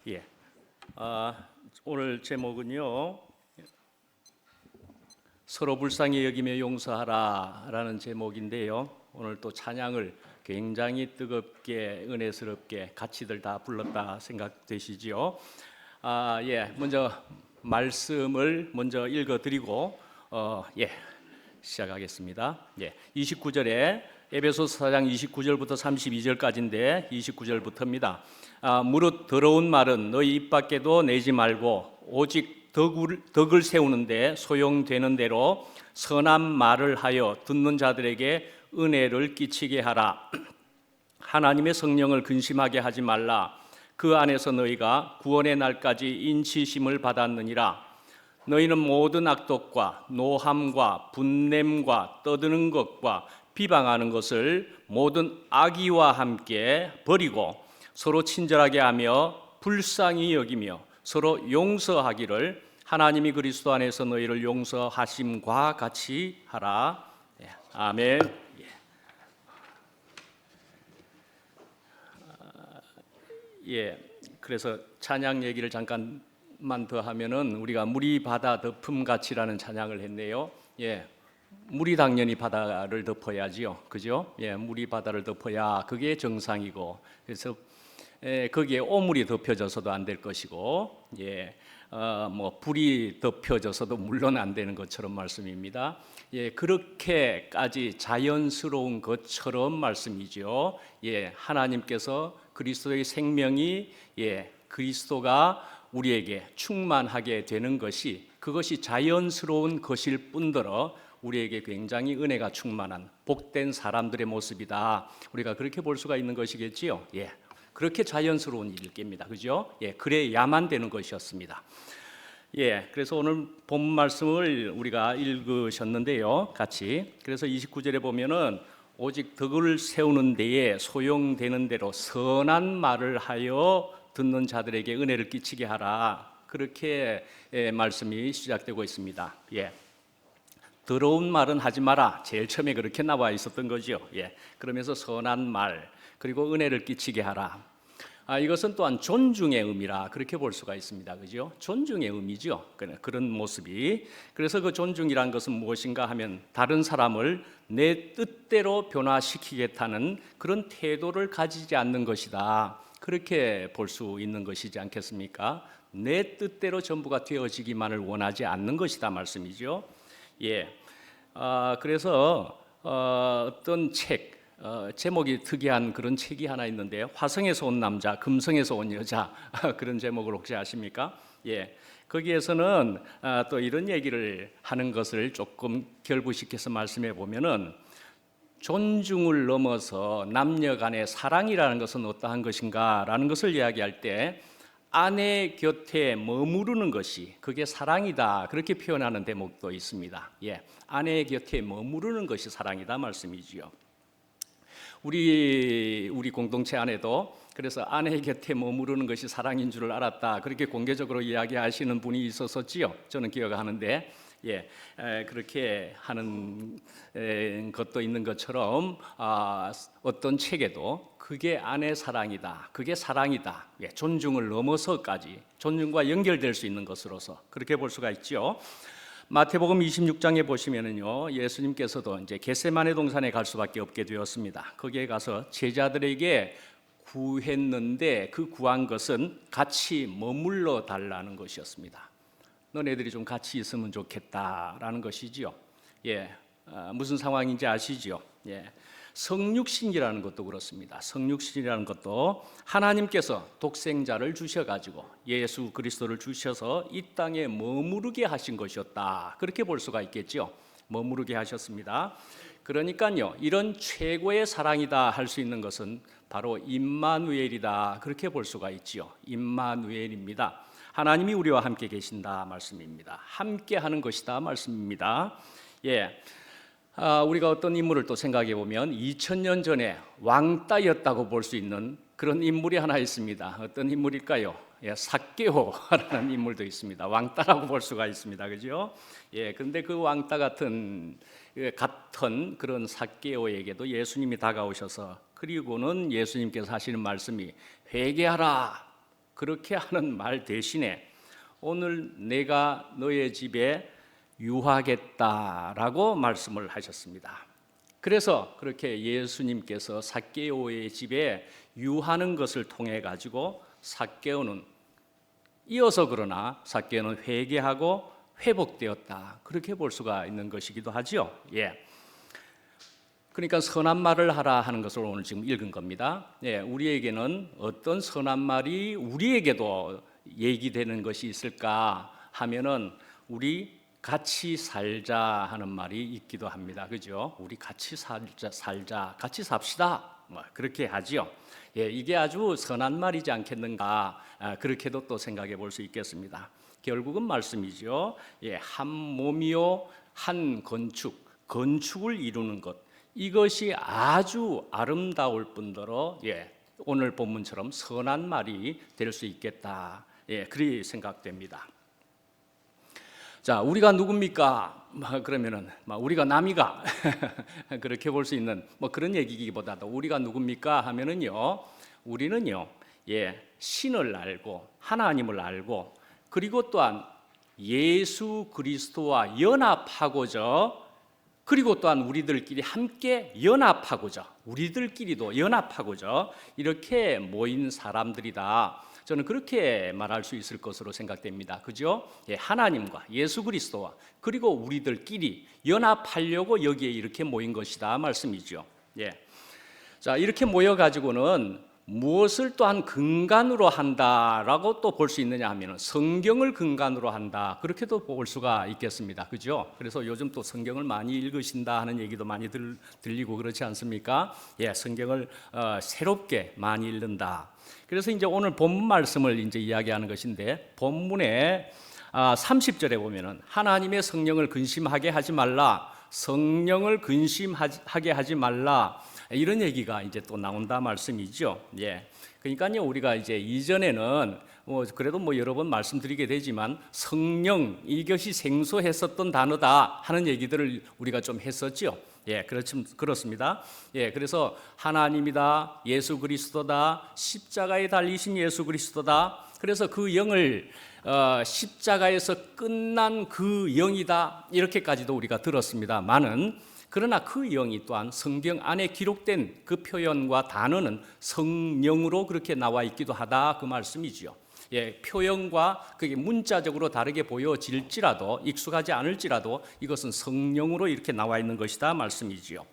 예. 오늘 제목은요. 서로 불쌍히 여기며 용서하라라는 제목인데요. 오늘 또 찬양을 굉장히 뜨겁게 은혜스럽게 같이들 다 불렀다 생각되시지요? 먼저 말씀을 먼저 읽어드리고 시작하겠습니다. 29절에 에베소서 4장 29절부터 32절까지인데 29절부터입니다. 무릇 더러운 말은 너희 입 밖에도 내지 말고 오직 덕을 세우는데 소용되는 대로 선한 말을 하여 듣는 자들에게 은혜를 끼치게 하라. 하나님의 성령을 근심하게 하지 말라. 그 안에서 너희가 구원의 날까지 인치심을 받았느니라. 너희는 모든 악독과 노함과 분냄과 떠드는 것과 비방하는 것을 모든 악의와 함께 버리고 서로 친절하게 하며 불쌍히 여기며 서로 용서하기를 하나님이 그리스도 안에서 너희를 용서하심과 같이 하라. 아멘. 그래서 찬양 얘기를 잠깐만 더 하면은 우리가 물이 바다 덮음 같이라는 찬양을 했네요. 물이 당연히 바다를 덮어야지요, 그죠? 물이 바다를 덮어야 그게 정상이고, 그래서 거기에 오물이 덮여져서도 안 될 것이고, 불이 덮여져서도 물론 안 되는 것처럼 말씀입니다. 그렇게까지 자연스러운 것처럼 말씀이죠. 하나님께서 그리스도의 생명이 그리스도가 우리에게 충만하게 되는 것이 그것이 자연스러운 것일 뿐더러 우리에게 굉장히 은혜가 충만한 복된 사람들의 모습이다. 우리가 그렇게 볼 수가 있는 것이겠지요. 그렇게 자연스러운 일입니다. 그죠? 그래야만 되는 것이었습니다. 그래서 오늘 본 말씀을 우리가 읽으셨는데요. 같이. 그래서 29절에 보면은 오직 덕을 세우는 데에 소용되는 대로 선한 말을 하여 듣는 자들에게 은혜를 끼치게 하라. 그렇게 말씀이 시작되고 있습니다. 더러운 말은 하지 마라. 제일 처음에 그렇게 나와 있었던 거죠. 그러면서 선한 말 그리고 은혜를 끼치게 하라. 이것은 또한 존중의 의미라 그렇게 볼 수가 있습니다. 그죠? 존중의 의미죠. 그런 모습이. 그래서 그 존중이란 것은 무엇인가 하면 다른 사람을 내 뜻대로 변화시키겠다는 그런 태도를 가지지 않는 것이다. 그렇게 볼 수 있는 것이지 않겠습니까? 내 뜻대로 전부가 되어지기만을 원하지 않는 것이다 말씀이죠. 그래서 어떤 책 제목이 특이한 그런 책이 하나 있는데 화성에서 온 남자, 금성에서 온 여자 그런 제목을 혹시 아십니까? 거기에서는 또 이런 얘기를 하는 것을 조금 결부시켜서 말씀해 보면은 존중을 넘어서 남녀 간의 사랑이라는 것은 어떠한 것인가라는 것을 이야기할 때 아내 곁에 머무르는 것이 그게 사랑이다 그렇게 표현하는 대목도 있습니다. 아내 곁에 머무르는 것이 사랑이다 말씀이지요. 우리 공동체 안에도 그래서 아내 곁에 머무르는 것이 사랑인 줄을 알았다 그렇게 공개적으로 이야기하시는 분이 있었었지요. 저는 기억하는데 그렇게 하는 것도 있는 것처럼 어떤 책에도 그게 아내 사랑이다, 그게 사랑이다, 존중을 넘어서까지 존중과 연결될 수 있는 것으로서 그렇게 볼 수가 있죠. 마태복음 26장에 보시면은요, 예수님께서도 이제 겟세마네 동산에 갈 수밖에 없게 되었습니다. 거기에 가서 제자들에게 구했는데 그 구한 것은 같이 머물러 달라는 것이었습니다. 너네들이 좀 같이 있으면 좋겠다라는 것이지요. 무슨 상황인지 아시죠? 성육신이라는 것도 그렇습니다. 성육신이라는 것도 하나님께서 독생자를 주셔가지고 예수 그리스도를 주셔서 이 땅에 머무르게 하신 것이었다. 그렇게 볼 수가 있겠죠. 머무르게 하셨습니다. 그러니까요, 이런 최고의 사랑이다 할 수 있는 것은 바로 임마누엘이다. 그렇게 볼 수가 있죠. 임마누엘입니다. 하나님이 우리와 함께 계신다 말씀입니다. 함께 하는 것이다 말씀입니다. 우리가 어떤 인물을 또 생각해 보면 2000년 전에 왕따였다고 볼 수 있는 그런 인물이 하나 있습니다. 어떤 인물일까요? 삭개오라는 인물도 있습니다. 왕따라고 볼 수가 있습니다. 그죠? 그런데 그 왕따 같은 그런 삭개오에게도 예수님이 다가오셔서 그리고는 예수님께서 하시는 말씀이 회개하라. 그렇게 하는 말 대신에 오늘 내가 너의 집에 유하겠다라고 말씀을 하셨습니다. 그래서 그렇게 예수님께서 삭개오의 집에 유하는 것을 통해 가지고 삭개오는 이어서 그러나 삭개오는 회개하고 회복되었다. 그렇게 볼 수가 있는 것이기도 하죠. 예. 그러니까 선한 말을 하라 하는 것을 오늘 지금 읽은 겁니다. 예, 우리에게는 어떤 선한 말이 우리에게도 얘기되는 것이 있을까 하면은 우리 같이 살자 하는 말이 있기도 합니다. 그죠? 우리 같이 살자, 같이 삽시다. 뭐 그렇게 하지요. 예, 이게 아주 선한 말이지 않겠는가? 그렇게도 또 생각해 볼 수 있겠습니다. 결국은 말씀이죠. 예, 한 몸이요, 한 건축을 이루는 것. 이것이 아주 아름다울 뿐더러 오늘 본문처럼 선한 말이 될 수 있겠다. 그리 생각됩니다. 자, 우리가 누굽니까? 그러면은 우리가 남이가 그렇게 볼 수 있는 그런 얘기기보다도 우리가 누굽니까? 하면은요, 우리는요, 신을 알고 하나님을 알고 그리고 또한 예수 그리스도와 연합하고자 그리고 또한 우리들끼리 함께 연합하고자 우리들끼리도 연합하고자 이렇게 모인 사람들이다. 저는 그렇게 말할 수 있을 것으로 생각됩니다. 그죠? 하나님과 예수 그리스도와 그리고 우리들끼리 연합하려고 여기에 이렇게 모인 것이다 말씀이죠. 자, 이렇게 모여 가지고는 무엇을 또한 근간으로 한다라고 또 볼 수 있느냐 하면 성경을 근간으로 한다. 그렇게도 볼 수가 있겠습니다. 그죠? 그래서 요즘 또 성경을 많이 읽으신다 하는 얘기도 많이 들리고 그렇지 않습니까? 성경을 새롭게 많이 읽는다. 그래서 이제 오늘 본문 말씀을 이제 이야기하는 것인데 본문에 30절에 보면은 하나님의 성령을 근심하게 하지 말라. 성령을 근심하게 하지 말라. 이런 얘기가 이제 또 나온다 말씀이죠. 그러니까요, 우리가 이제 이전에는 그래도 여러 번 말씀드리게 되지만 성령 이것이 생소했었던 단어다 하는 얘기들을 우리가 좀 했었죠. 그렇습니다. 그래서 하나님이다, 예수 그리스도다, 십자가에 달리신 예수 그리스도다. 그래서 그 영을 십자가에서 끝난 그 영이다 이렇게까지도 우리가 들었습니다만은 그러나 그 영이 또한 성경 안에 기록된 그 표현과 단어는 성령으로 그렇게 나와 있기도 하다 그 말씀이지요. 표현과 그게 문자적으로 다르게 보여질지라도 익숙하지 않을지라도 이것은 성령으로 이렇게 나와 있는 것이다 말씀이지요.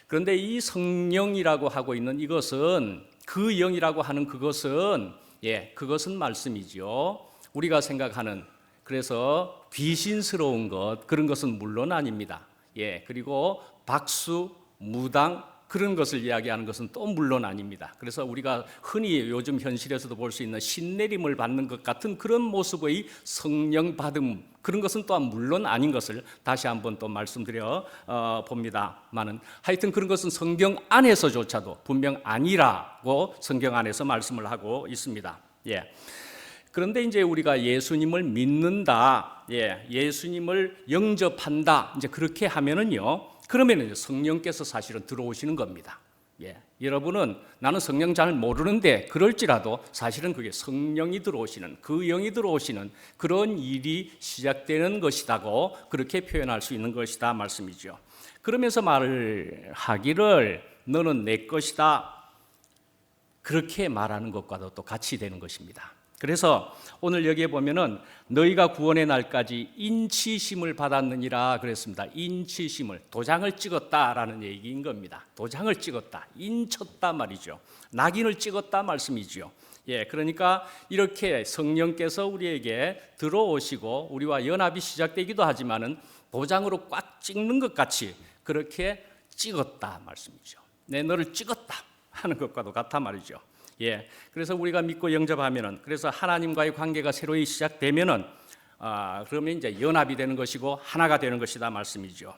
그런데 이 성령이라고 하고 있는 이것은 그 영이라고 하는 그것은 그것은 말씀이지요. 우리가 생각하는 그래서 귀신스러운 것 그런 것은 물론 아닙니다. 그리고 박수, 무당 그런 것을 이야기하는 것은 또 물론 아닙니다. 그래서 우리가 흔히 요즘 현실에서도 볼 수 있는 신내림을 받는 것 같은 그런 모습의 성령 받음 그런 것은 또한 물론 아닌 것을 다시 한번 또 말씀드려 봅니다만은 하여튼 그런 것은 성경 안에서조차도 분명 아니라고 성경 안에서 말씀을 하고 있습니다. 그런데 이제 우리가 예수님을 믿는다, 예수님을 영접한다, 이제 그렇게 하면은요, 그러면은 성령께서 사실은 들어오시는 겁니다. 여러분은 나는 성령 잘 모르는데 그럴지라도 사실은 그게 성령이 들어오시는 그 영이 들어오시는 그런 일이 시작되는 것이다고 그렇게 표현할 수 있는 것이다 말씀이죠. 그러면서 말을 하기를 너는 내 것이다 그렇게 말하는 것과도 또 같이 되는 것입니다. 그래서 오늘 여기에 보면은 너희가 구원의 날까지 인치심을 받았느니라 그랬습니다. 인치심을 도장을 찍었다라는 얘기인 겁니다. 도장을 찍었다, 인쳤다 말이죠. 낙인을 찍었다 말씀이죠. 그러니까 이렇게 성령께서 우리에게 들어오시고 우리와 연합이 시작되기도 하지만은 도장으로 꽉 찍는 것 같이 그렇게 찍었다 말씀이죠. 내 너를 찍었다 하는 것과도 같아 말이죠. 그래서 우리가 믿고 영접하면은 그래서 하나님과의 관계가 새로이 시작되면은 그러면 이제 연합이 되는 것이고 하나가 되는 것이다 말씀이죠.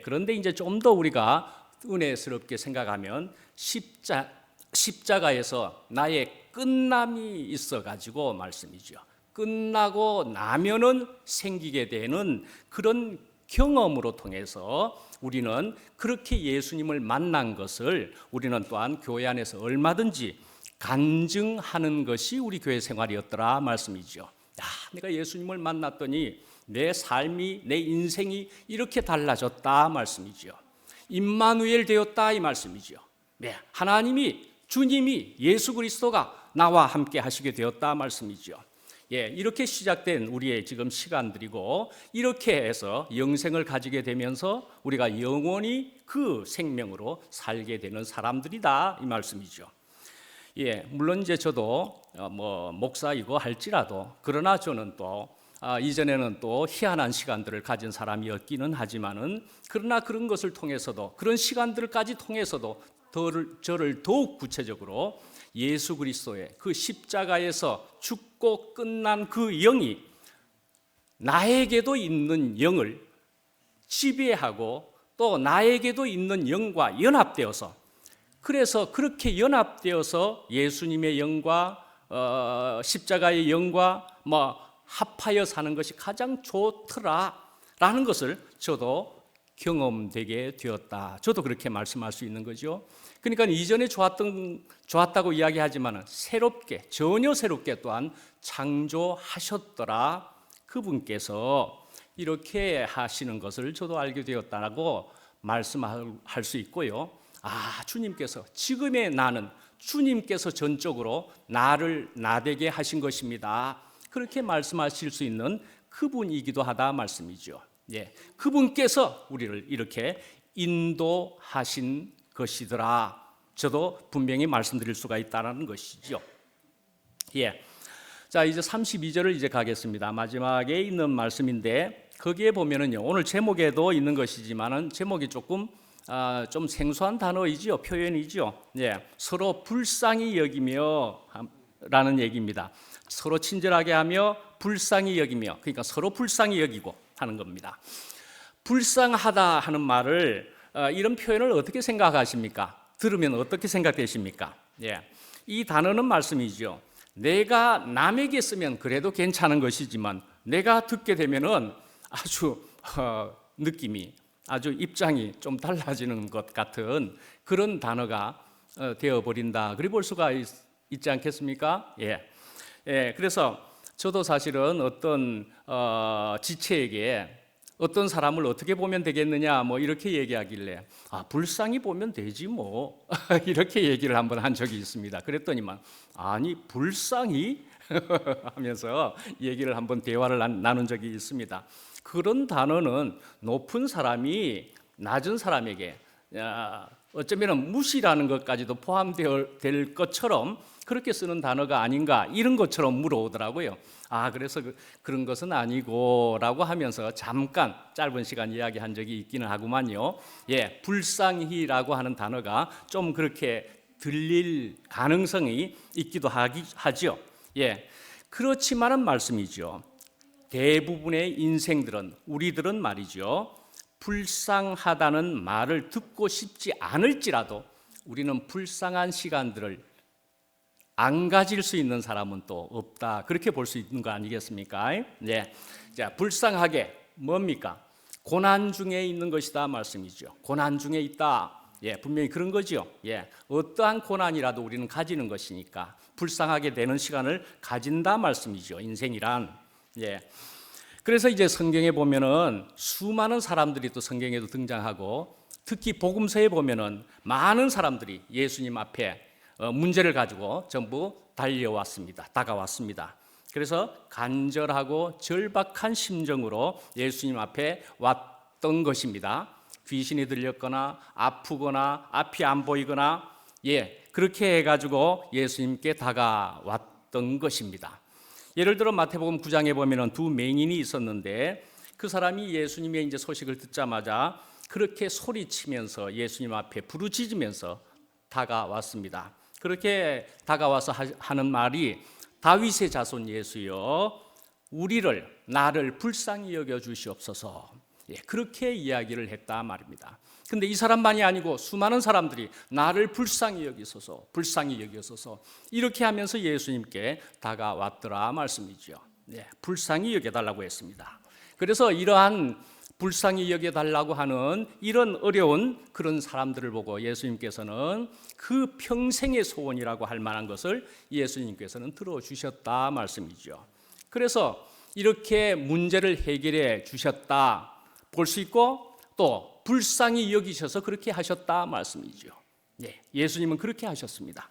그런데 이제 좀 더 우리가 은혜스럽게 생각하면 십자가에서 나의 끝남이 있어 가지고 말씀이죠. 끝나고 나면은 생기게 되는 그런 경험으로 통해서 우리는 그렇게 예수님을 만난 것을 우리는 또한 교회 안에서 얼마든지 간증하는 것이 우리 교회 생활이었더라 말씀이죠. 내가 예수님을 만났더니 내 삶이, 내 인생이 이렇게 달라졌다 말씀이죠. 임마누엘 되었다 이 말씀이죠. 네, 하나님이, 주님이, 예수 그리스도가 나와 함께 하시게 되었다 말씀이죠. 이렇게 시작된 우리의 지금 시간들이고, 이렇게 해서 영생을 가지게 되면서 우리가 영원히 그 생명으로 살게 되는 사람들이다 이 말씀이죠. 물론 이제 저도 목사이고 할지라도, 그러나 저는 또 이전에는 또 희한한 시간들을 가진 사람이었기는 하지만은, 그러나 그런 것을 통해서도, 그런 시간들까지 통해서도 저를 더욱 구체적으로 예수 그리스도의 그 십자가에서 죽고 끝난 그 영이 나에게도 있는 영을 지배하고 또 나에게도 있는 영과 연합되어서, 그래서 그렇게 연합되어서 예수님의 영과 십자가의 영과 합하여 사는 것이 가장 좋더라라는 것을 저도 경험되게 되었다. 저도 그렇게 말씀할 수 있는 거죠. 그러니까 이전에 좋았다고 이야기하지만 새롭게, 전혀 새롭게 또한 창조하셨더라. 그분께서 이렇게 하시는 것을 저도 알게 되었다고 말씀할 수 있고요. 주님께서, 지금의 나는 주님께서 전적으로 나를 나되게 하신 것입니다. 그렇게 말씀하실 수 있는 그분이기도 하다 말씀이죠. 그분께서 우리를 이렇게 인도하신 것이더라. 저도 분명히 말씀드릴 수가 있다는 것이죠. 자, 이제 32절을 이제 가겠습니다. 마지막에 있는 말씀인데, 거기에 보면은요, 오늘 제목에도 있는 것이지만은 제목이 조금 좀 생소한 단어이지요, 표현이지요. 서로 불쌍히 여기며 라는 얘기입니다. 서로 친절하게 하며 불쌍히 여기며, 그러니까 서로 불쌍히 여기고 하는 겁니다. 불쌍하다 하는 말을, 이런 표현을 어떻게 생각하십니까? 들으면 어떻게 생각되십니까? 이 단어는 말씀이죠. 내가 남에게 쓰면 그래도 괜찮은 것이지만 내가 듣게 되면은 아주 느낌이, 아주 입장이 좀 달라지는 것 같은 그런 단어가 되어버린다. 그리 볼 수가 있지 않겠습니까? 그래서 저도 사실은 어떤 지체에게 어떤 사람을 어떻게 보면 되겠느냐 이렇게 얘기하길래 불쌍히 보면 되지 이렇게 얘기를 한번 한 적이 있습니다. 그랬더니만 아니 불쌍히 하면서 얘기를 한번 대화를 나눈 적이 있습니다. 그런 단어는 높은 사람이 낮은 사람에게 어쩌면 무시라는 것까지도 포함될 것처럼 그렇게 쓰는 단어가 아닌가, 이런 것처럼 물어오더라고요. 그래서 그런 것은 아니고 라고 하면서 잠깐 짧은 시간 이야기한 적이 있기는 하구만요. 불쌍히라고 하는 단어가 좀 그렇게 들릴 가능성이 있기도 하죠. 그렇지만은 말씀이죠. 대부분의 인생들은, 우리들은 말이죠, 불쌍하다는 말을 듣고 싶지 않을지라도 우리는 불쌍한 시간들을 안 가질 수 있는 사람은 또 없다. 그렇게 볼 수 있는 거 아니겠습니까? 자, 불쌍하게 뭡니까? 고난 중에 있는 것이다 말씀이죠. 고난 중에 있다. 분명히 그런 거죠. 어떠한 고난이라도 우리는 가지는 것이니까 불쌍하게 되는 시간을 가진다 말씀이죠. 인생이란. 그래서 이제 성경에 보면은 수많은 사람들이 또 성경에도 등장하고, 특히 복음서에 보면은 많은 사람들이 예수님 앞에 문제를 가지고 전부 다가왔습니다. 그래서 간절하고 절박한 심정으로 예수님 앞에 왔던 것입니다. 귀신이 들렸거나 아프거나 앞이 안 보이거나 그렇게 해가지고 예수님께 다가왔던 것입니다. 예를 들어 마태복음 9장에 보면은 두 맹인이 있었는데, 그 사람이 예수님의 이제 소식을 듣자마자 그렇게 소리치면서 예수님 앞에 부르짖으면서 다가왔습니다. 그렇게 다가와서 하는 말이 다윗의 자손 예수여 나를 불쌍히 여겨 주시옵소서. 그렇게 이야기를 했다 말입니다. 근데 이 사람만이 아니고 수많은 사람들이 나를 불쌍히 여기소서 이렇게 하면서 예수님께 다가왔더라 말씀이죠. 불쌍히 여겨달라고 했습니다. 그래서 이러한 불쌍히 여겨달라고 하는 이런 어려운 그런 사람들을 보고 예수님께서는 그 평생의 소원이라고 할 만한 것을 예수님께서는 들어주셨다 말씀이죠. 그래서 이렇게 문제를 해결해 주셨다 볼 수 있고, 또 불쌍히 여기셔서 그렇게 하셨다 말씀이죠. 네, 예수님은 그렇게 하셨습니다.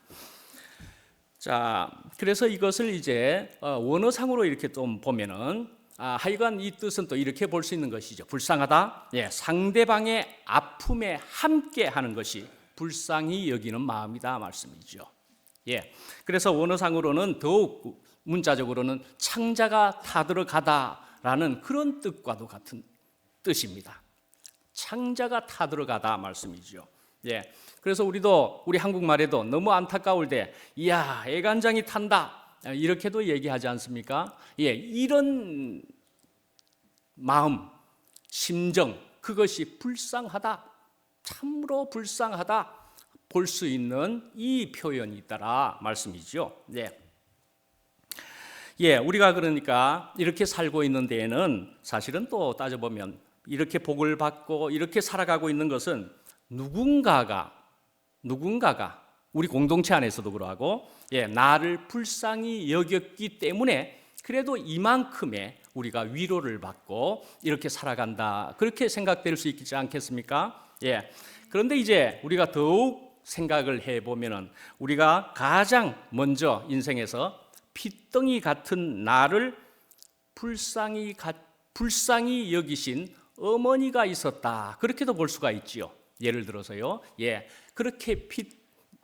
자, 그래서 이것을 이제 원어상으로 이렇게 좀 보면은 하여간 이 뜻은 또 이렇게 볼 수 있는 것이죠. 불쌍하다. 예, 상대방의 아픔에 함께 하는 것이 불쌍히 여기는 마음이다 말씀이죠. 예, 그래서 원어상으로는 더욱 문자적으로는 창자가 타들어가다라는 그런 뜻과도 같은 뜻입니다. 창자가 타들어가다 말씀이죠. 예, 그래서 우리 한국말에도 너무 안타까울 때, 이야, 애간장이 탄다, 이렇게도 얘기하지 않습니까? 예, 이런 마음, 심정, 그것이 불쌍하다, 참으로 불쌍하다 볼 수 있는 이 표현이 있다라 말씀이죠. 예. 예, 우리가 그러니까 이렇게 살고 있는 데에는 사실은 또 따져보면 이렇게 복을 받고 이렇게 살아가고 있는 것은 누군가가 우리 공동체 안에서도 그러하고, 예, 나를 불쌍히 여겼기 때문에 그래도 이만큼의 우리가 위로를 받고 이렇게 살아간다, 그렇게 생각될 수 있지 않겠습니까? 예. 그런데 이제 우리가 더욱 생각을 해보면은 우리가 가장 먼저 인생에서 핏덩이 같은 나를 불쌍히 여기신 어머니가 있었다, 그렇게도 볼 수가 있지요. 예를 들어서요, 예, 그렇게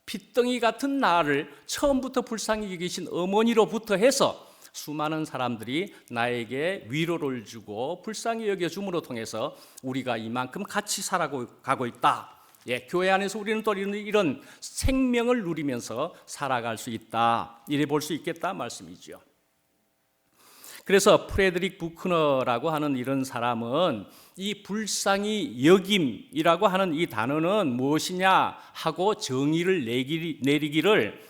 핏덩이 같은 나를 처음부터 불쌍히 여기신 어머니로부터 해서 수많은 사람들이 나에게 위로를 주고 불쌍히 여겨줌으로 통해서 우리가 이만큼 같이 살아가고 있다. 예, 교회 안에서 우리는 또 이런 생명을 누리면서 살아갈 수 있다, 이래 볼 수 있겠다 말씀이죠. 그래서 프레드릭 부크너라고 하는 이런 사람은 이 불쌍히 여김이라고 하는 이 단어는 무엇이냐 하고 정의를 내리기를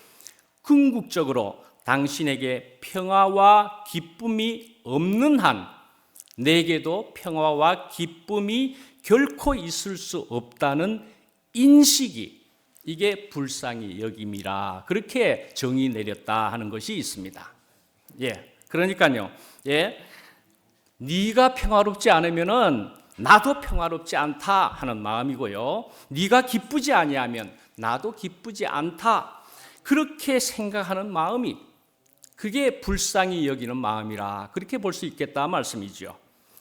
궁극적으로 당신에게 평화와 기쁨이 없는 한 내게도 평화와 기쁨이 결코 있을 수 없다는 인식이, 이게 불쌍히 여김이라, 그렇게 정의 내렸다 하는 것이 있습니다. 예, 그러니까요, 예, 네가 평화롭지 않으면은 나도 평화롭지 않다 하는 마음이고요, 네가 기쁘지 아니하면 나도 기쁘지 않다, 그렇게 생각하는 마음이, 그게 불쌍히 여기는 마음이라, 그렇게 볼 수 있겠다 말씀이죠.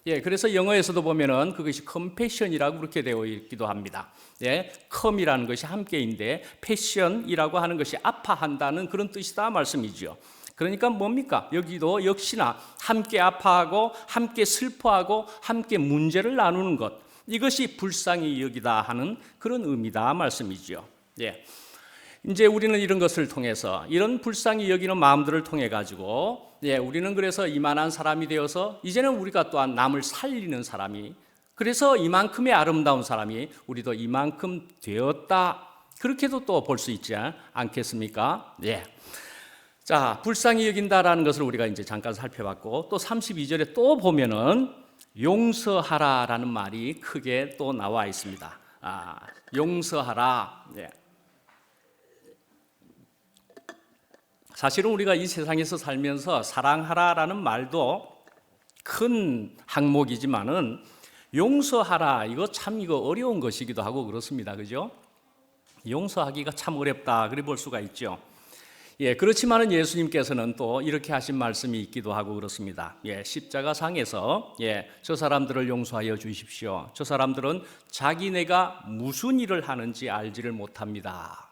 예, 그래서 영어에서도 보면은 그것이 compassion이라고 그렇게 되어 있기도 합니다. 예, come이라는 것이 함께인데 passion이라고 하는 것이 아파한다는 그런 뜻이다 말씀이죠. 그러니까 뭡니까? 여기도 역시나 함께 아파하고 함께 슬퍼하고 함께 문제를 나누는 것, 이것이 불쌍히 여기다 하는 그런 의미다 말씀이죠. 예. 이제 우리는 이런 것을 통해서, 이런 불쌍히 여기는 마음들을 통해 가지고, 예, 우리는 그래서 이만한 사람이 되어서 이제는 우리가 또한 남을 살리는 사람이, 그래서 이만큼의 아름다운 사람이 우리도 이만큼 되었다, 그렇게도 또 볼 수 있지 않겠습니까? 예. 자, 불쌍히 여긴다라는 것을 우리가 이제 잠깐 살펴봤고, 또 32절에 또 보면은 용서하라라는 말이 크게 또 나와 있습니다. 용서하라. 예. 사실은 우리가 이 세상에서 살면서 사랑하라라는 말도 큰 항목이지만은 용서하라, 이거 어려운 것이기도 하고 그렇습니다. 그죠? 용서하기가 참 어렵다, 그래 볼 수가 있죠. 예, 그렇지만은 예수님께서는 또 이렇게 하신 말씀이 있기도 하고 그렇습니다. 예, 십자가상에서, 예, 저 사람들을 용서하여 주십시오. 저 사람들은 자기네가 무슨 일을 하는지 알지를 못합니다.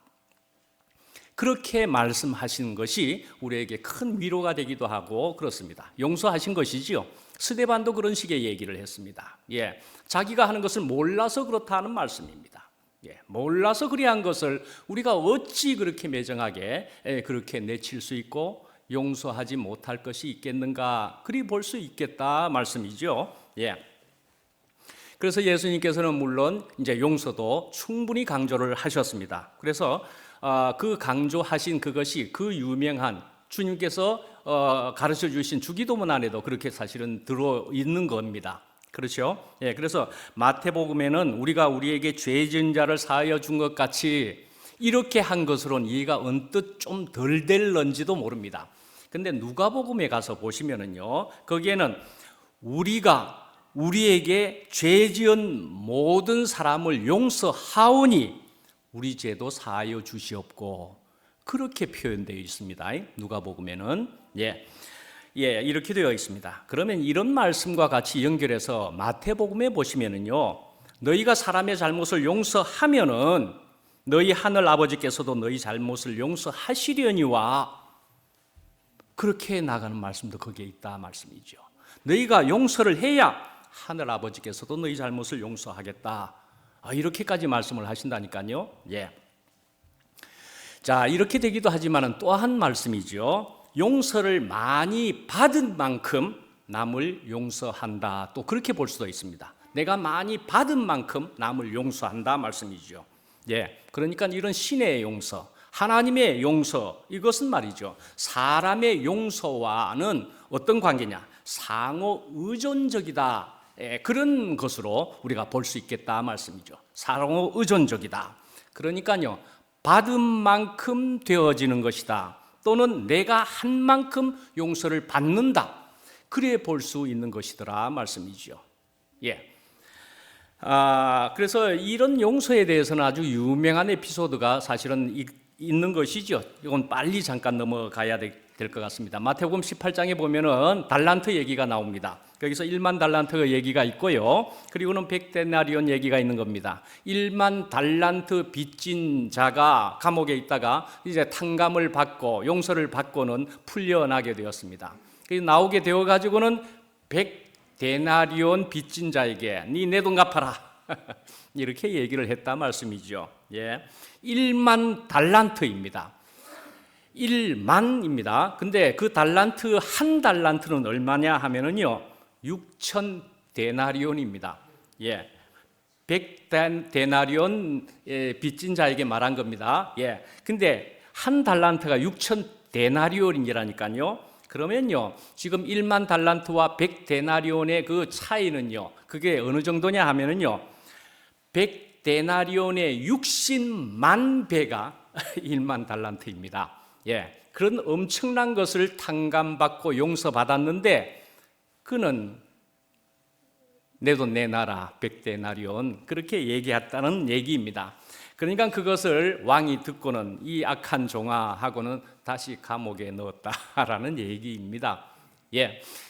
그렇게 말씀하신 것이 우리에게 큰 위로가 되기도 하고 그렇습니다. 용서하신 것이지요. 스데반도 그런 식의 얘기를 했습니다. 예, 자기가 하는 것을 몰라서 그렇다는 말씀입니다. 예, 몰라서 그리한 것을 우리가 어찌 그렇게 매정하게 그렇게 내칠 수 있고 용서하지 못할 것이 있겠는가, 그리 볼 수 있겠다 말씀이죠. 예. 그래서 예수님께서는 물론 이제 용서도 충분히 강조를 하셨습니다. 그래서 그 강조하신 그것이 그 유명한 주님께서 가르쳐 주신 주기도문 안에도 그렇게 사실은 들어 있는 겁니다. 그렇죠? 예, 그래서 마태복음에는 우리가 우리에게 죄 지은 자를 사하여 준 것 같이 이렇게 한 것으로는 이해가 언뜻 좀 덜 될런지도 모릅니다. 근데 누가복음에 가서 보시면은요, 거기에는 우리가 우리에게 죄 지은 모든 사람을 용서하오니 우리 죄도 사하여 주시옵고, 그렇게 표현되어 있습니다. 누가복음에는 이렇게 되어 있습니다. 그러면 이런 말씀과 같이 연결해서 마태복음에 보시면은요, 너희가 사람의 잘못을 용서하면은 너희 하늘 아버지께서도 너희 잘못을 용서하시려니와, 그렇게 나가는 말씀도 거기에 있다 말씀이죠. 너희가 용서를 해야 하늘 아버지께서도 너희 잘못을 용서하겠다. 이렇게까지 말씀을 하신다니까요. 자, 이렇게 되기도 하지만 또 한 말씀이죠. 용서를 많이 받은 만큼 남을 용서한다. 또 그렇게 볼 수도 있습니다. 내가 많이 받은 만큼 남을 용서한다 말씀이죠. 그러니까 이런 신의 용서, 하나님의 용서, 이것은 말이죠, 사람의 용서와는 어떤 관계냐? 상호 의존적이다. 그런 것으로 우리가 볼 수 있겠다 말씀이죠. 상호 의존적이다. 그러니까요, 받은 만큼 되어지는 것이다. 또는 내가 한 만큼 용서를 받는다. 그래 볼 수 있는 것이더라 말씀이죠. 그래서 이런 용서에 대해서는 아주 유명한 에피소드가 사실은 있는 것이죠. 이건 빨리 잠깐 넘어가야 될 것 같습니다. 마태복음 18장에 보면은 달란트 얘기가 나옵니다. 거기서 1만 달란트 얘기가 있고요. 그리고는 100데나리온 얘기가 있는 겁니다. 1만 달란트 빚진 자가 감옥에 있다가 이제 탕감을 받고 용서를 받고는 풀려나게 되었습니다. 그래서 나오게 되어 가지고는 100데나리온 빚진 자에게 네 돈 갚아라. 이렇게 얘기를 했다 말씀이죠. 1만 달란트입니다. 1만입니다. 근데 그 달란트, 한 달란트는 얼마냐 하면은요, 6천 데나리온입니다. 100데나리온 빚진 자에게 말한 겁니다. 근데 한 달란트가 6천 데나리온이라니까요. 그러면요, 지금 1만 달란트와 100데나리온의 그 차이는요, 그게 어느 정도냐 하면은요, 100데나리온의 60만 배가 1만 달란트입니다. 그런 엄청난 것을 탕감받고 용서받았는데 그는 내 돈 내놔라 100데나리온, 그렇게 얘기했다는 얘기입니다. 그러니까 그것을 왕이 듣고는 이 악한 종아하고는 다시 감옥에 넣었다라는 얘기입니다.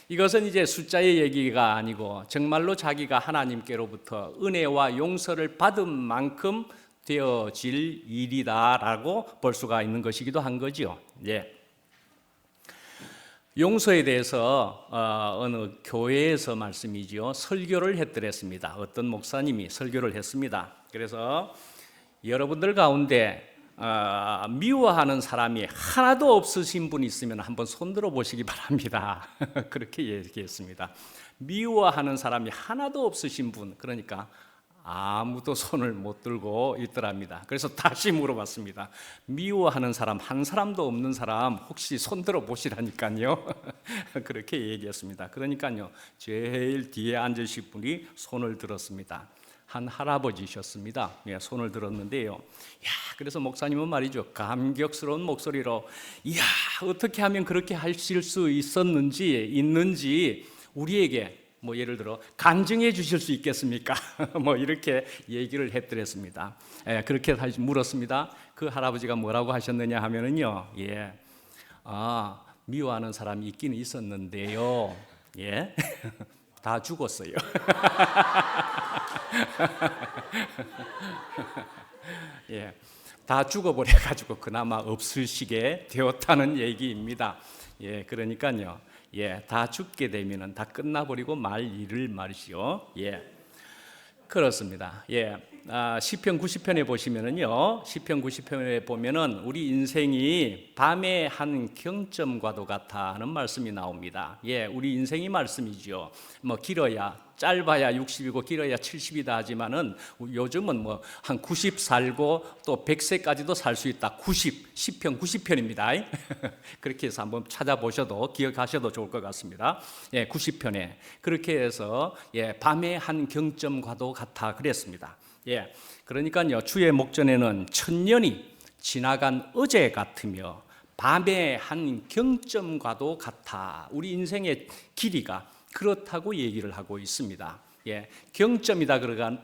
이것은 이제 숫자의 얘기가 아니고 정말로 자기가 하나님께로부터 은혜와 용서를 받은 만큼 되어질 일이다라고 볼 수가 있는 것이기도 한 거죠. 용서에 대해서 어느 교회에서 말씀이죠, 설교를 했더랬습니다. 어떤 목사님이 설교를 했습니다. 그래서 여러분들 가운데 미워하는 사람이 하나도 없으신 분 있으면 한번 손들어 보시기 바랍니다. 그렇게 얘기했습니다. 미워하는 사람이 하나도 없으신 분, 그러니까 아무도 손을 못 들고 있더랍니다. 그래서 다시 물어봤습니다. 미워하는 사람 한 사람도 없는 사람 혹시 손 들어 보시라니까요. 그렇게 얘기했습니다. 그러니까요, 제일 뒤에 앉으신 분이 손을 들었습니다. 한 할아버지셨습니다. 손을 들었는데요. 그래서 목사님은 말이죠, 감격스러운 목소리로 어떻게 하면 그렇게 하실 수 있는지 우리에게 예를 들어 간증해 주실 수 있겠습니까? 이렇게 얘기를 했더랬습니다. 그렇게 다시 물었습니다. 그 할아버지가 뭐라고 하셨느냐 하면은요, 미워하는 사람이 있긴 있었는데요, 다 죽었어요. 다 죽어버려가지고 그나마 없으시게 되었다는 얘기입니다. 그러니까요, 다 죽게 되면은 다 끝나버리고 말 일을 말이죠. 그렇습니다. 시편 90편에 보시면은요, 시편 90편에 보면은 우리 인생이 밤의 한 경점과도 같아 하는 말씀이 나옵니다. 우리 인생이 말씀이죠. 길어야 짧아야 60이고 길어야 70이다 하지만은 요즘은 뭐 한 90 살고 또 100세까지도 살 수 있다. 90, 10편, 90편입니다. 그렇게 해서 한번 찾아보셔도 기억하셔도 좋을 것 같습니다. 예, 90편에 그렇게 해서 예, 밤의 한 경점과도 같아 그랬습니다. 예, 그러니까요 주의 목전에는 천년이 지나간 어제 같으며 밤의 한 경점과도 같아. 우리 인생의 길이가 그렇다고 얘기를 하고 있습니다. 예, 경점이다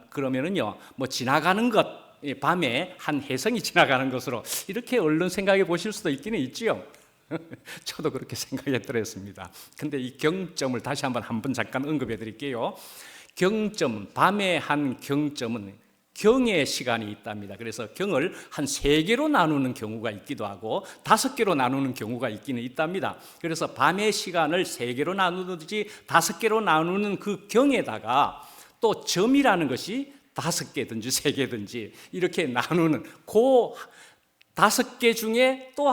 그러면은요, 뭐 지나가는 것, 밤에 한 혜성이 지나가는 것으로 이렇게 얼른 생각해 보실 수도 있기는 있지요. 저도 그렇게 생각해 드렸습니다. 근데 이 경점을 다시 한번 잠깐 언급해 드릴게요. 경점, 밤의 한 경점은 경의 시간이 있답니다. 그래서 경을 한 3개로 나누는 경우가 있기도 하고 5개로 나누는 경우가 있기는 있답니다. 그래서 밤의 시간을 3개로 나누든지 5개로 나누는 그 경에다가 또 점이라는 것이 5개든지 3개든지 이렇게 나누는 그 5개 중에 또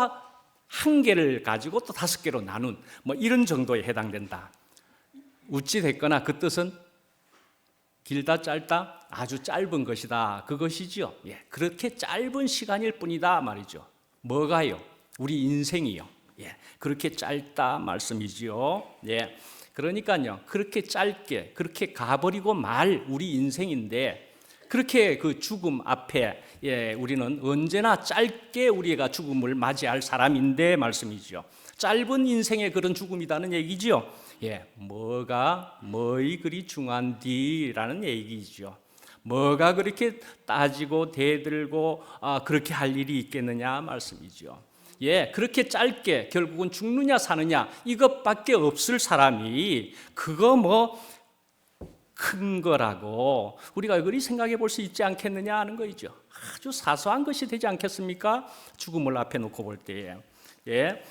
1개를 가지고 또 5개로 나눈 뭐 이런 정도에 해당된다. 어찌 됐거나 그 뜻은 길다 짧다 아주 짧은 것이다 그것이지요. 예, 그렇게 짧은 시간일 뿐이다 말이죠. 뭐가요? 우리 인생이요. 예, 그렇게 짧다 말씀이지요. 예, 그러니까요 그렇게 짧게 그렇게 가버리고 말 우리 인생인데 그렇게 그 죽음 앞에 예, 우리는 언제나 짧게 우리가 죽음을 맞이할 사람인데 말씀이지요. 짧은 인생의 그런 죽음이라는 얘기지요. 예, 뭐의 그리 중한디라는 얘기죠. 뭐가 그렇게 따지고 대들고 그렇게 할 일이 있겠느냐 말씀이죠. 예, 그렇게 짧게 결국은 죽느냐 사느냐 이것밖에 없을 사람이 그거 뭐 큰 거라고 우리가 그리 생각해 볼 수 있지 않겠느냐 하는 거죠. 아주 사소한 것이 되지 않겠습니까? 죽음을 앞에 놓고 볼 때에. 예.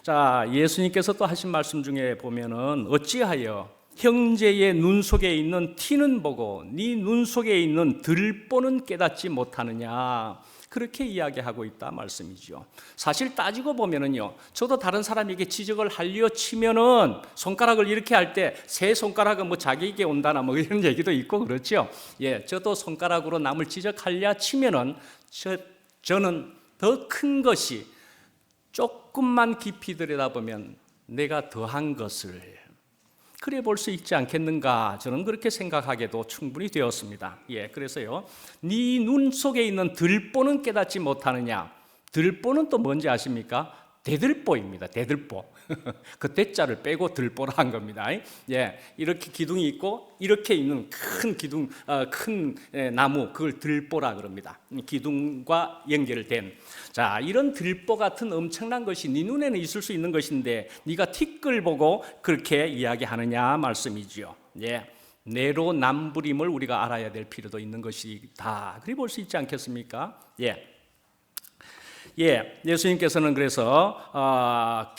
자, 예수님께서 또 하신 말씀 중에 보면은 어찌하여 형제의 눈 속에 있는 티는 보고 네 눈 속에 있는 들보는 깨닫지 못하느냐 그렇게 이야기하고 있다 말씀이죠. 사실 따지고 보면은요, 저도 다른 사람에게 지적을 하려 치면은 손가락을 이렇게 할 때 새 손가락은 뭐 자기에게 온다나 뭐 이런 얘기도 있고 그렇죠. 예, 저도 손가락으로 남을 지적하려 치면은 저는 더 큰 것이 조금만 깊이 들여다보면 내가 더한 것을 그래 볼 수 있지 않겠는가 저는 그렇게 생각하게도 충분히 되었습니다. 예, 그래서요 네 눈 속에 있는 들보는 깨닫지 못하느냐. 들보는 또 뭔지 아십니까? 대들보입니다. 대들보. 그 대자를 빼고 들보라 한 겁니다. 예, 이렇게 기둥이 있고 이렇게 있는 큰 기둥, 큰 나무 그걸 들보라 그럽니다. 기둥과 연결된. 자, 이런 들보 같은 엄청난 것이 네 눈에는 있을 수 있는 것인데 네가 티끌 보고 그렇게 이야기하느냐 말씀이지요. 예, 내로남불임을 우리가 알아야 될 필요도 있는 것이다. 그리 볼 수 있지 않겠습니까? 예. 예, 예수님께서는 그래서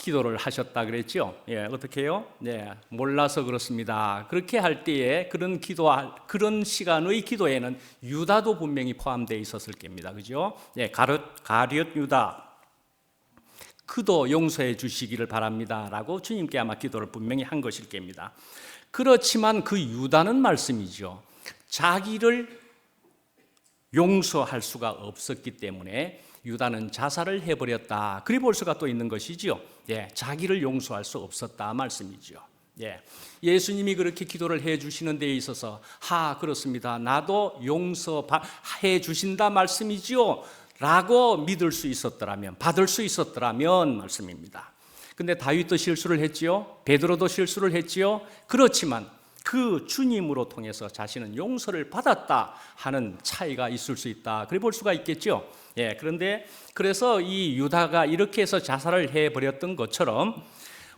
기도를 하셨다 그랬죠. 예, 어떻게 해요? 네, 몰라서 그렇습니다. 그렇게 할 때에 그런 시간의 기도에는 유다도 분명히 포함되어 있었을 겁니다. 그죠? 예, 가룟 유다, 그도 용서해 주시기를 바랍니다라고 주님께 아마 기도를 분명히 한 것일 겁니다. 그렇지만 그 유다는 말씀이죠. 자기를 용서할 수가 없었기 때문에 유다는 자살을 해버렸다. 그리 볼 수가 또 있는 것이지요. 예, 자기를 용서할 수 없었다 말씀이죠. 예, 예수님이 그렇게 기도를 해주시는 데 있어서 그렇습니다. 나도 용서해 주신다 말씀이지요. 라고 믿을 수 있었더라면, 받을 수 있었더라면 말씀입니다. 근데 다윗도 실수를 했지요. 베드로도 실수를 했지요. 그렇지만 그 주님으로 통해서 자신은 용서를 받았다 하는 차이가 있을 수 있다. 그래 볼 수가 있겠죠. 예, 그런데 그래서 이 유다가 이렇게 해서 자살을 해버렸던 것처럼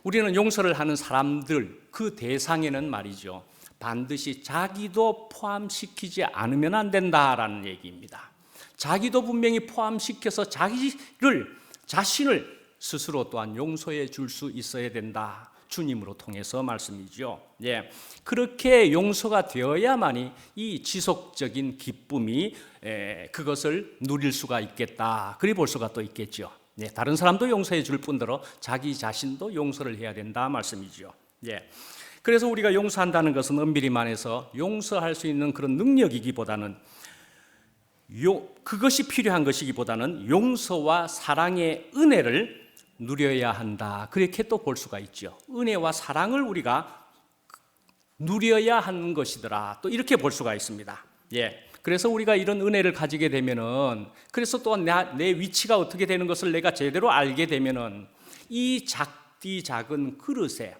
우리는 용서를 하는 사람들 그 대상에는 말이죠. 반드시 자기도 포함시키지 않으면 안 된다라는 얘기입니다. 자기도 분명히 포함시켜서 자신을 스스로 또한 용서해 줄 수 있어야 된다. 주님으로 통해서 말씀이죠. 예, 그렇게 용서가 되어야만이 이 지속적인 기쁨이 그것을 누릴 수가 있겠다. 그리 볼 수가 또 있겠죠. 예, 다른 사람도 용서해 줄 뿐더러 자기 자신도 용서를 해야 된다 말씀이죠. 예, 그래서 우리가 용서한다는 것은 엄밀히 말해서 용서할 수 있는 그런 능력이기보다는 그것이 필요한 것이기보다는 용서와 사랑의 은혜를 누려야 한다. 그렇게 또 볼 수가 있죠. 은혜와 사랑을 우리가 누려야 하는 것이더라. 또 이렇게 볼 수가 있습니다. 그래서 우리가 이런 은혜를 가지게 되면은, 그래서 또한 내 위치가 어떻게 되는 것을 내가 제대로 알게 되면은 이 작은 그릇에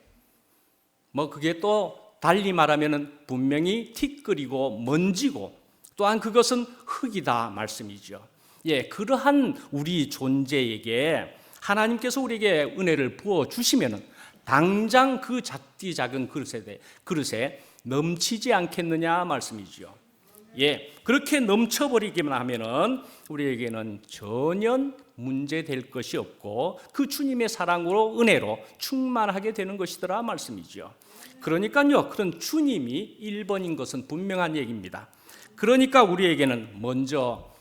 그게 또 달리 말하면은 분명히 티끌이고 먼지고 또한 그것은 흙이다 말씀이죠. 그러한 우리 존재에게 하나님께서 우리에게 은혜를 부어 주시면은 당장 그 작은 그릇에 넘치지 않겠느냐 말씀이죠. 그렇게 넘쳐버리기만 하면은 우리에게는 전혀 문제될 것이 없고 그 주님의 사랑으로 은혜로 충만하게 되는 것이더라 말씀이죠. 그러니까요, 그런 주님이 1번인 것은 분명한 얘기입니다. 그러니까 우리에게는 먼저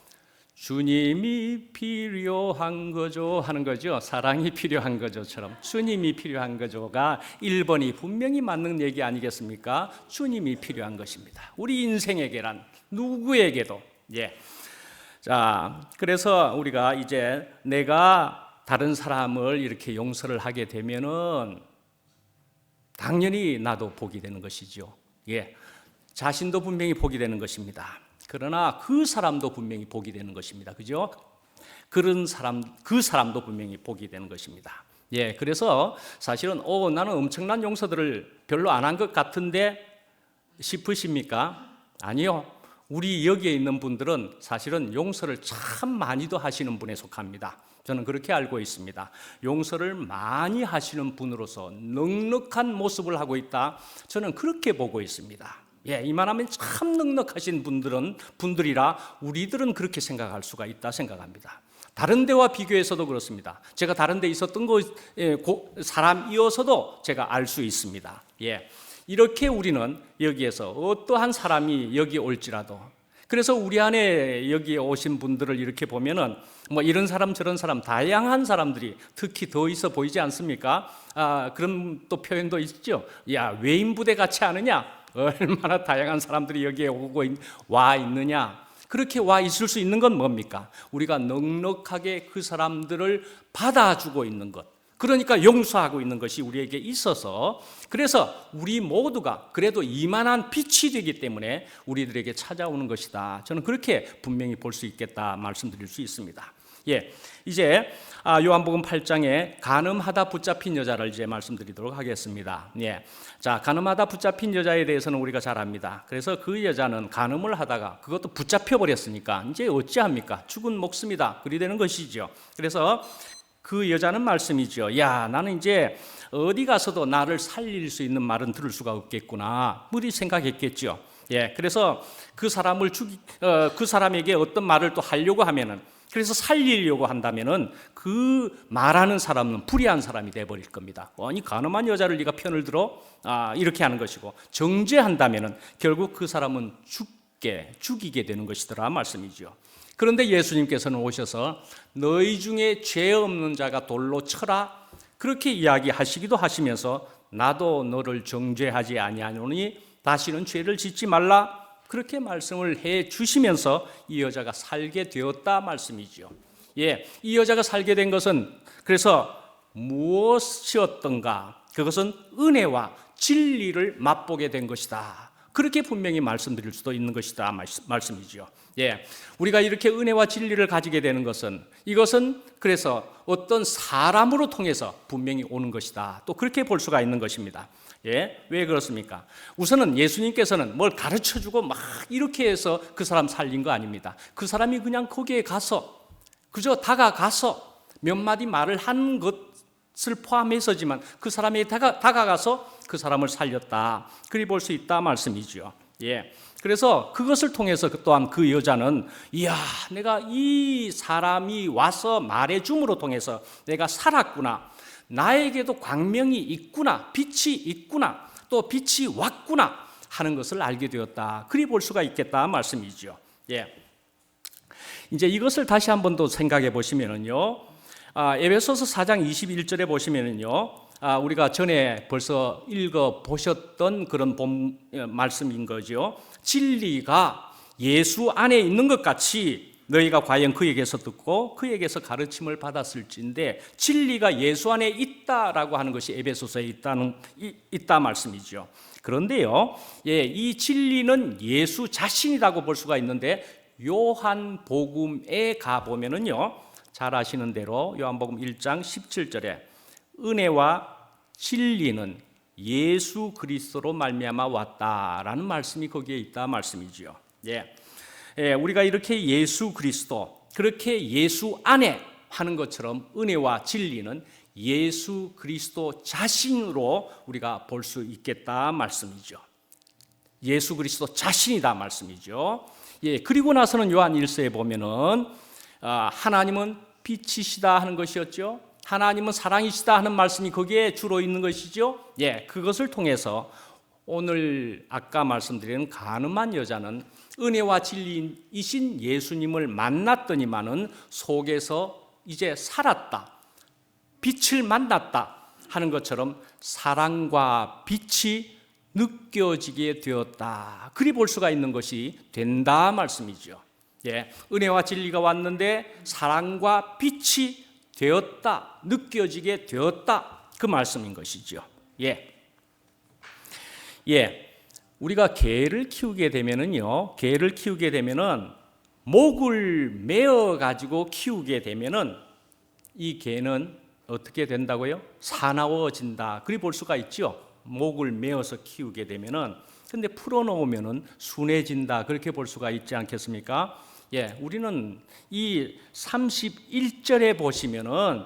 주님이 필요한 거죠 하는 거죠. 사랑이 필요한 거죠처럼 주님이 필요한 거죠가 1번이 분명히 맞는 얘기 아니겠습니까? 주님이 필요한 것입니다. 우리 인생에게란 누구에게도. 자, 그래서 우리가 이제 내가 다른 사람을 이렇게 용서를 하게 되면은 당연히 나도 복이 되는 것이죠. 자신도 분명히 복이 되는 것입니다. 그러나 그 사람도 분명히 복이 되는 것입니다. 그죠? 그 사람도 분명히 복이 되는 것입니다. 그래서 사실은 나는 엄청난 용서들을 별로 안 한 것 같은데 싶으십니까? 아니요. 우리 여기에 있는 분들은 사실은 용서를 참 많이도 하시는 분에 속합니다. 저는 그렇게 알고 있습니다. 용서를 많이 하시는 분으로서 넉넉한 모습을 하고 있다. 저는 그렇게 보고 있습니다. 이만하면 참 넉넉하신 분들이라 우리들은 그렇게 생각할 수가 있다 생각합니다. 다른 데와 비교해서도 그렇습니다. 제가 다른 데 있었던 사람이어서도 제가 알 수 있습니다. 이렇게 우리는 여기에서 어떠한 사람이 여기 올지라도, 그래서 우리 안에 여기에 오신 분들을 이렇게 보면은 이런 사람 저런 사람 다양한 사람들이 특히 더 있어 보이지 않습니까? 그런 또 표현도 있죠. 외인부대 같지 않으냐? 얼마나 다양한 사람들이 여기에 와 있느냐? 그렇게 와 있을 수 있는 건 뭡니까? 우리가 넉넉하게 그 사람들을 받아주고 있는 것, 그러니까 용서하고 있는 것이 우리에게 있어서, 그래서 우리 모두가 그래도 이만한 빛이 되기 때문에 우리들에게 찾아오는 것이다. 저는 그렇게 분명히 볼 수 있겠다 말씀드릴 수 있습니다. 이제 요한복음 8장에 간음하다 붙잡힌 여자를 이제 말씀드리도록 하겠습니다. 자, 간음하다 붙잡힌 여자에 대해서는 우리가 잘 압니다. 그래서 그 여자는 간음을 하다가 그것도 붙잡혀 버렸으니까 이제 어찌합니까? 죽은 목숨이다. 그리 되는 것이죠. 그래서 그 여자는 말씀이죠. 나는 이제 어디 가서도 나를 살릴 수 있는 말은 들을 수가 없겠구나. 무리 생각했겠죠. 그래서 그 사람에게 어떤 말을 또 하려고 하면은, 그래서 살리려고 한다면은 그 말하는 사람은 불의한 사람이 돼버릴 겁니다. 아니, 간음한 여자를 네가 편을 들어? 이렇게 하는 것이고, 정죄한다면은 결국 그 사람은 죽이게 되는 것이더라 말씀이죠. 그런데 예수님께서는 오셔서 너희 중에 죄 없는 자가 돌로 쳐라, 그렇게 이야기하시기도 하시면서 나도 너를 정죄하지 아니하노니 다시는 죄를 짓지 말라, 그렇게 말씀을 해 주시면서 이 여자가 살게 되었다 말씀이죠. 이 여자가 살게 된 것은 그래서 무엇이었던가? 그것은 은혜와 진리를 맛보게 된 것이다. 그렇게 분명히 말씀드릴 수도 있는 것이다 말씀이죠. 우리가 이렇게 은혜와 진리를 가지게 되는 것은, 이것은 그래서 어떤 사람으로 통해서 분명히 오는 것이다. 또 그렇게 볼 수가 있는 것입니다. 왜 그렇습니까? 우선은 예수님께서는 뭘 가르쳐주고 막 이렇게 해서 그 사람 살린 거 아닙니다. 그 사람이 그냥 거기에 가서 그저 다가가서 몇 마디 말을 한 것을 포함해서지만 그 사람이 다가가서 그 사람을 살렸다. 그리 볼 수 있다 말씀이죠. 그래서 그것을 통해서 또한 그 여자는 내가 이 사람이 와서 말해줌으로 통해서 내가 살았구나, 나에게도 광명이 있구나, 빛이 있구나, 또 빛이 왔구나 하는 것을 알게 되었다. 그리 볼 수가 있겠다 말씀이죠. 이제 이것을 다시 한 번 더 생각해 보시면은요, 에베소서 4장 21절에 보시면은요, 우리가 전에 벌써 읽어보셨던 그런 말씀인 거죠. 진리가 예수 안에 있는 것 같이 너희가 과연 그에게서 듣고 그에게서 가르침을 받았을진데 진리가 예수 안에 있다라고 하는 것이 에베소서에 있다 말씀이죠. 그런데요, 이 진리는 예수 자신이라고 볼 수가 있는데 요한복음에 가보면은요, 잘 아시는 대로 요한복음 1장 17절에 은혜와 진리는 예수 그리스도로 말미암아 왔다라는 말씀이 거기에 있다 말씀이죠. 우리가 이렇게 예수 그리스도, 그렇게 예수 안에 하는 것처럼 은혜와 진리는 예수 그리스도 자신으로 우리가 볼 수 있겠다 말씀이죠. 예수 그리스도 자신이다 말씀이죠. 그리고 나서는 요한 1서에 보면은 하나님은 빛이시다 하는 것이었죠. 하나님은 사랑이시다 하는 말씀이 거기에 주로 있는 것이죠. 그것을 통해서 오늘 아까 말씀드린 가늠한 여자는 은혜와 진리이신 예수님을 만났더니만은 속에서 이제 살았다, 빛을 만났다 하는 것처럼 사랑과 빛이 느껴지게 되었다. 그리 볼 수가 있는 것이 된다 말씀이죠. 은혜와 진리가 왔는데 사랑과 빛이 되었다, 느껴지게 되었다, 그 말씀인 것이죠. 우리가 개를 키우게 되면은요, 개를 키우게 되면은 목을 메어 가지고 키우게 되면은 이 개는 어떻게 된다고요? 사나워진다. 그리 볼 수가 있죠. 목을 메어서 키우게 되면은, 근데 풀어놓으면은 순해진다. 그렇게 볼 수가 있지 않겠습니까? 우리는 이 31절에 보시면은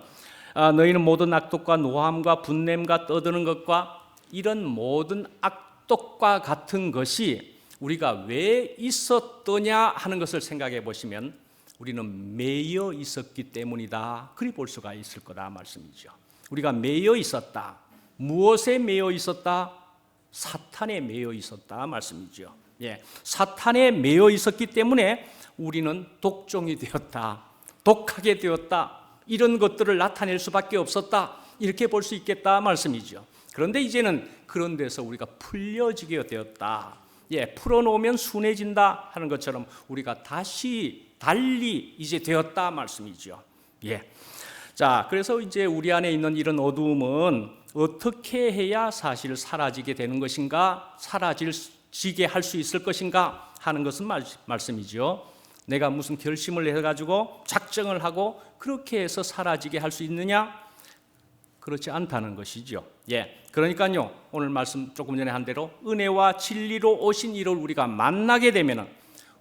너희는 모든 악독과 노함과 분냄과 떠드는 것과 이런 모든 악독과 같은 것이 우리가 왜 있었더냐 하는 것을 생각해 보시면 우리는 매여 있었기 때문이다. 그리 볼 수가 있을 거다 말씀이죠. 우리가 매여 있었다. 무엇에 매여 있었다? 사탄에 매여 있었다 말씀이죠. 사탄에 매여 있었기 때문에 우리는 독종이 되었다, 독하게 되었다, 이런 것들을 나타낼 수밖에 없었다, 이렇게 볼 수 있겠다 말씀이죠. 그런데 이제는 그런 데서 우리가 풀려지게 되었다. 풀어놓으면 순해진다 하는 것처럼 우리가 다시 달리 이제 되었다 말씀이죠. 자, 그래서 이제 우리 안에 있는 이런 어두움은 어떻게 해야 사실 사라지게 되는 것인가, 사라지게 할 수 있을 것인가 하는 것은 말씀이죠. 내가 무슨 결심을 해가지고 작정을 하고 그렇게 해서 사라지게 할 수 있느냐? 그렇지 않다는 것이죠. 그러니까요, 오늘 말씀 조금 전에 한 대로 은혜와 진리로 오신 이를 우리가 만나게 되면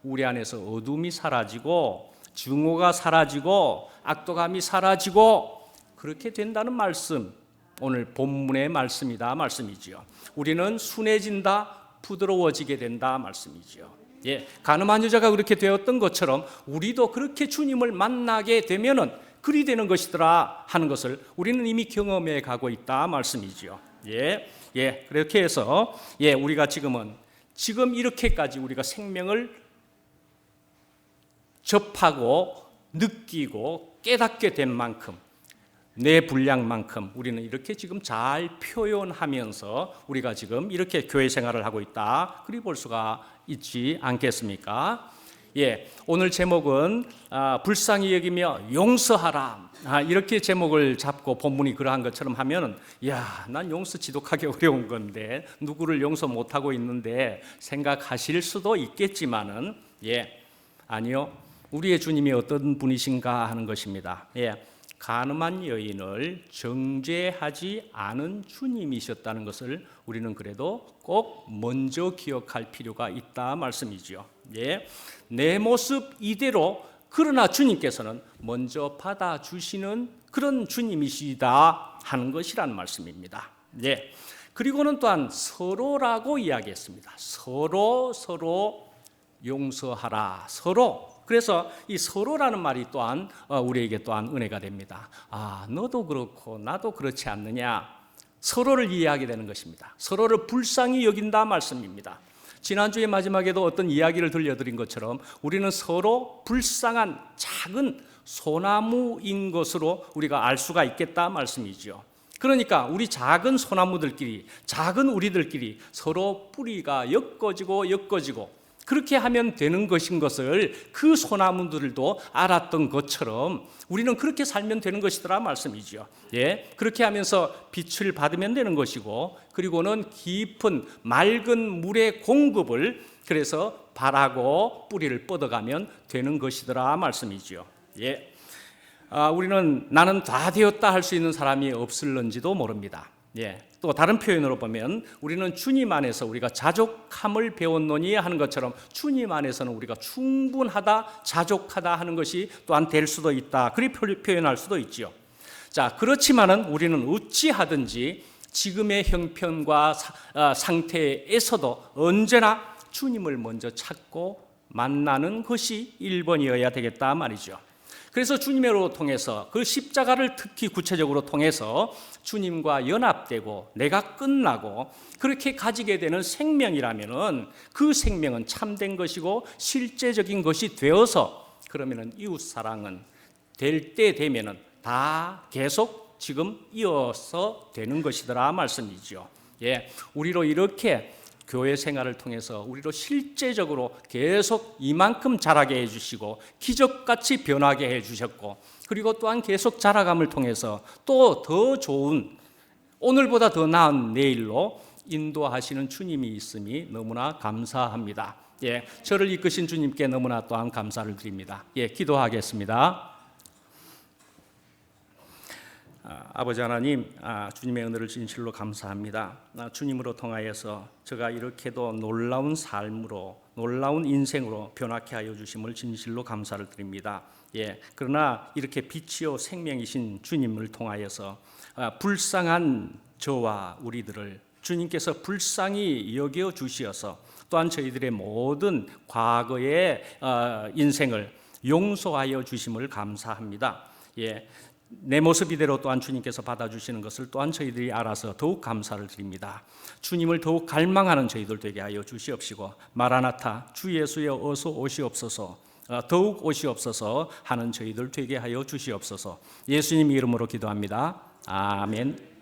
우리 안에서 어둠이 사라지고 증오가 사라지고 악독함이 사라지고 그렇게 된다는 말씀, 오늘 본문의 말씀이다 말씀이지요. 우리는 순해진다, 부드러워지게 된다 말씀이지요. 가늠한 여자가 그렇게 되었던 것처럼 우리도 그렇게 주님을 만나게 되면은 그리 되는 것이더라 하는 것을 우리는 이미 경험해 가고 있다 말씀이지요. 그렇게 해서 우리가 지금 이렇게까지 우리가 생명을 접하고 느끼고 깨닫게 된 만큼, 내 분량만큼 우리는 이렇게 지금 잘 표현하면서 우리가 지금 이렇게 교회 생활을 하고 있다, 그리 볼 수가 있지 않겠습니까? 오늘 제목은 불쌍히 여기며 용서하라, 이렇게 제목을 잡고 본문이 그러한 것처럼 하면 난 용서 지독하게 어려운 건데 누구를 용서 못하고 있는데 생각하실 수도 있겠지만은 아니요, 우리의 주님이 어떤 분이신가 하는 것입니다. 가늠한 여인을 정죄하지 않은 주님이셨다는 것을 우리는 그래도 꼭 먼저 기억할 필요가 있다 말씀이죠. 내 모습 이대로, 그러나 주님께서는 먼저 받아주시는 그런 주님이시다 하는 것이란 말씀입니다. 그리고는 또한 서로라고 이야기했습니다. 서로 용서하라, 서로. 그래서 이 서로라는 말이 또한 우리에게 또한 은혜가 됩니다. 너도 그렇고 나도 그렇지 않느냐, 서로를 이해하게 되는 것입니다. 서로를 불쌍히 여긴다 말씀입니다. 지난주에 마지막에도 어떤 이야기를 들려드린 것처럼 우리는 서로 불쌍한 작은 소나무인 것으로 우리가 알 수가 있겠다 말씀이죠. 그러니까 우리 작은 소나무들끼리, 작은 우리들끼리 서로 뿌리가 엮어지고 그렇게 하면 되는 것인 것을 그 소나무들도 알았던 것처럼 우리는 그렇게 살면 되는 것이더라 말씀이죠. 예, 그렇게 하면서 빛을 받으면 되는 것이고, 그리고는 깊은 맑은 물의 공급을 그래서 바라고 뿌리를 뻗어가면 되는 것이더라 말씀이죠. 예, 우리는 나는 다 되었다 할 수 있는 사람이 없을런지도 모릅니다. 예, 또 다른 표현으로 보면 우리는 주님 안에서 우리가 자족함을 배웠노니 하는 것처럼 주님 안에서는 우리가 충분하다, 자족하다 하는 것이 또한 될 수도 있다, 그렇게 표현할 수도 있지요. 자, 그렇지만은 우리는 어찌하든지 지금의 형편과 상태에서도 언제나 주님을 먼저 찾고 만나는 것이 1번이어야 되겠다 말이죠. 그래서 주님으로 통해서 그 십자가를 특히 구체적으로 통해서 주님과 연합되고 내가 끝나고 그렇게 가지게 되는 생명이라면은 그 생명은 참된 것이고 실제적인 것이 되어서, 그러면은 이웃 사랑은 될 때 되면은 다 계속 지금 이어서 되는 것이더라 말씀이죠. 예, 우리로 이렇게 교회 생활을 통해서 우리로 실제적으로 계속 이만큼 자라게 해주시고 기적같이 변하게 해주셨고, 그리고 또한 계속 자라감을 통해서 또 더 좋은, 오늘보다 더 나은 내일로 인도하시는 주님이 있음이 너무나 감사합니다. 예, 저를 이끄신 주님께 너무나 또한 감사를 드립니다. 예, 기도하겠습니다. 아버지 하나님, 주님의 은혜를 진실로 감사합니다. 주님으로 통하여서 제가 이렇게도 놀라운 삶으로, 놀라운 인생으로 변화케 하여 주심을 진실로 감사를 드립니다. 예, 그러나 이렇게 빛이요 생명이신 주님을 통하여서 불쌍한 저와 우리들을 주님께서 불쌍히 여겨 주시어서 또한 저희들의 모든 과거의 인생을 용서하여 주심을 감사합니다. 예, 내 모습 이대로 또한 주님께서 받아주시는 것을 또한 저희들이 알아서 더욱 감사를 드립니다. 주님을 더욱 갈망하는 저희들 되게 하여 주시옵시고, 마라나타 주 예수여 어서 오시옵소서, 더욱 오시옵소서 하는 저희들 되게 하여 주시옵소서. 예수님 이름으로 기도합니다. 아멘.